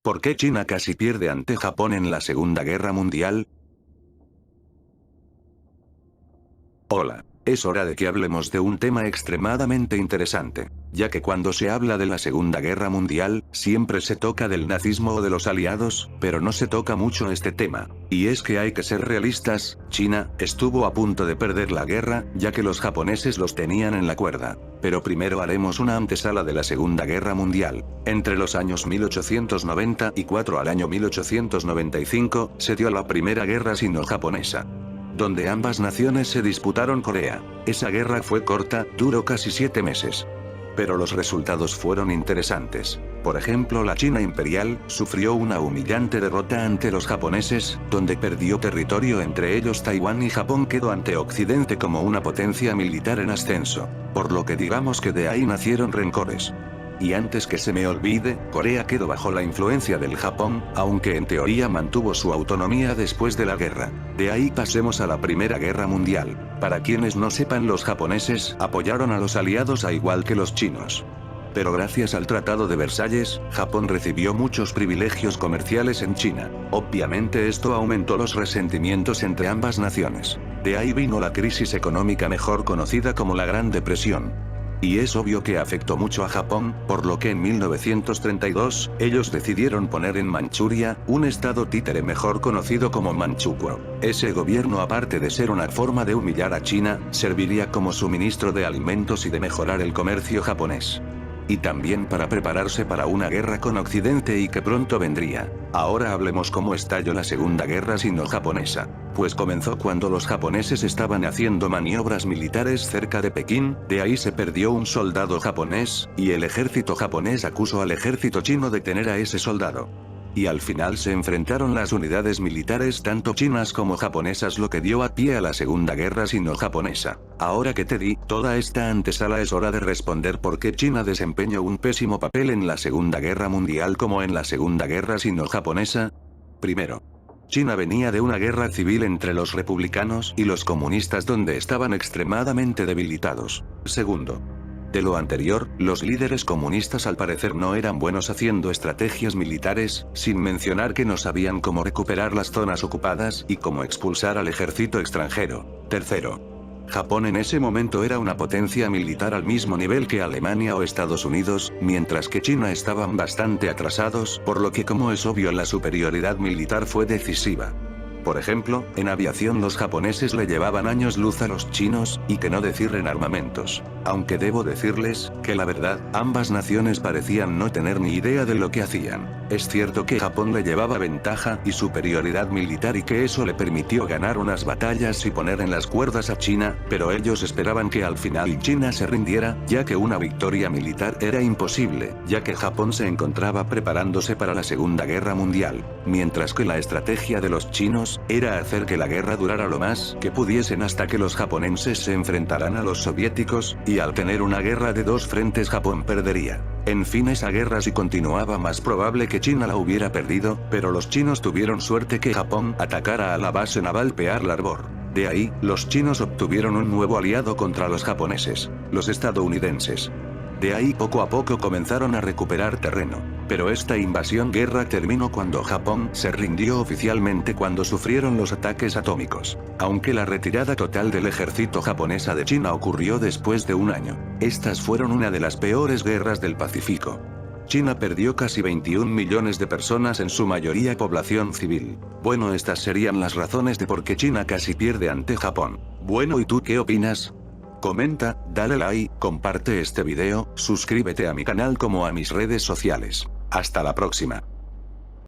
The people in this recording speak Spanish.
¿Por qué China casi pierde ante Japón en la Segunda Guerra Mundial? Hola. Es hora de que hablemos de un tema extremadamente interesante, ya que cuando se habla de la Segunda Guerra Mundial, siempre se toca del nazismo o de los aliados, pero no se toca mucho este tema. Y es que hay que ser realistas, China estuvo a punto de perder la guerra, ya que los japoneses los tenían en la cuerda. Pero primero haremos una antesala de la Segunda Guerra Mundial. Entre los años 1894 al año 1895, se dio la Primera Guerra Sino-Japonesa, donde ambas naciones se disputaron Corea. Esa guerra fue corta, duró casi 7 meses. Pero los resultados fueron interesantes. Por ejemplo, la China imperial sufrió una humillante derrota ante los japoneses, donde perdió territorio, entre ellos Taiwán, y Japón quedó ante Occidente como una potencia militar en ascenso. Por lo que digamos que de ahí nacieron rencores. Y antes que se me olvide, Corea quedó bajo la influencia del Japón, aunque en teoría mantuvo su autonomía después de la guerra. De ahí pasemos a la Primera Guerra Mundial. Para quienes no sepan, los japoneses apoyaron a los aliados a igual que los chinos. Pero gracias al Tratado de Versalles, Japón recibió muchos privilegios comerciales en China. Obviamente esto aumentó los resentimientos entre ambas naciones. De ahí vino la crisis económica mejor conocida como la Gran Depresión. Y es obvio que afectó mucho a Japón, por lo que en 1932, ellos decidieron poner en Manchuria, un estado títere mejor conocido como Manchukuo. Ese gobierno, aparte de ser una forma de humillar a China, serviría como suministro de alimentos y de mejorar el comercio japonés. Y también para prepararse para una guerra con Occidente y que pronto vendría. Ahora hablemos cómo estalló la Segunda Guerra Sino-Japonesa. Pues comenzó cuando los japoneses estaban haciendo maniobras militares cerca de Pekín, de ahí se perdió un soldado japonés, y el ejército japonés acusó al ejército chino de tener a ese soldado. Y al final se enfrentaron las unidades militares tanto chinas como japonesas, lo que dio a pie a la Segunda Guerra Sino-Japonesa. Ahora que te di toda esta antesala, es hora de responder por qué China desempeñó un pésimo papel en la Segunda Guerra Mundial como en la Segunda Guerra Sino-Japonesa. Primero, China venía de una guerra civil entre los republicanos y los comunistas donde estaban extremadamente debilitados. Segundo, de lo anterior, los líderes comunistas al parecer no eran buenos haciendo estrategias militares, sin mencionar que no sabían cómo recuperar las zonas ocupadas y cómo expulsar al ejército extranjero. Tercero, Japón en ese momento era una potencia militar al mismo nivel que Alemania o Estados Unidos, mientras que China estaban bastante atrasados, por lo que, como es obvio, la superioridad militar fue decisiva. Por ejemplo, en aviación los japoneses le llevaban años luz a los chinos, y que no decir en armamentos. Aunque debo decirles, que la verdad, ambas naciones parecían no tener ni idea de lo que hacían. Es cierto que Japón le llevaba ventaja y superioridad militar y que eso le permitió ganar unas batallas y poner en las cuerdas a China, pero ellos esperaban que al final China se rindiera, ya que una victoria militar era imposible, ya que Japón se encontraba preparándose para la Segunda Guerra Mundial, mientras que la estrategia de los chinos era hacer que la guerra durara lo más que pudiesen hasta que los japoneses se enfrentaran a los soviéticos, y al tener una guerra de dos frentes Japón perdería. En fin, esa guerra si continuaba más probable que China la hubiera perdido, pero los chinos tuvieron suerte que Japón atacara a la base naval Pearl Harbor. De ahí, los chinos obtuvieron un nuevo aliado contra los japoneses, los estadounidenses. De ahí poco a poco comenzaron a recuperar terreno. Pero esta invasión-guerra terminó cuando Japón se rindió oficialmente cuando sufrieron los ataques atómicos. Aunque la retirada total del ejército japonesa de China ocurrió después de un año. Estas fueron una de las peores guerras del Pacífico. China perdió casi 21 millones de personas, en su mayoría población civil. Bueno, estas serían las razones de por qué China casi pierde ante Japón. Bueno, ¿y tú qué opinas? Comenta, dale like, comparte este video, suscríbete a mi canal como a mis redes sociales. Hasta la próxima.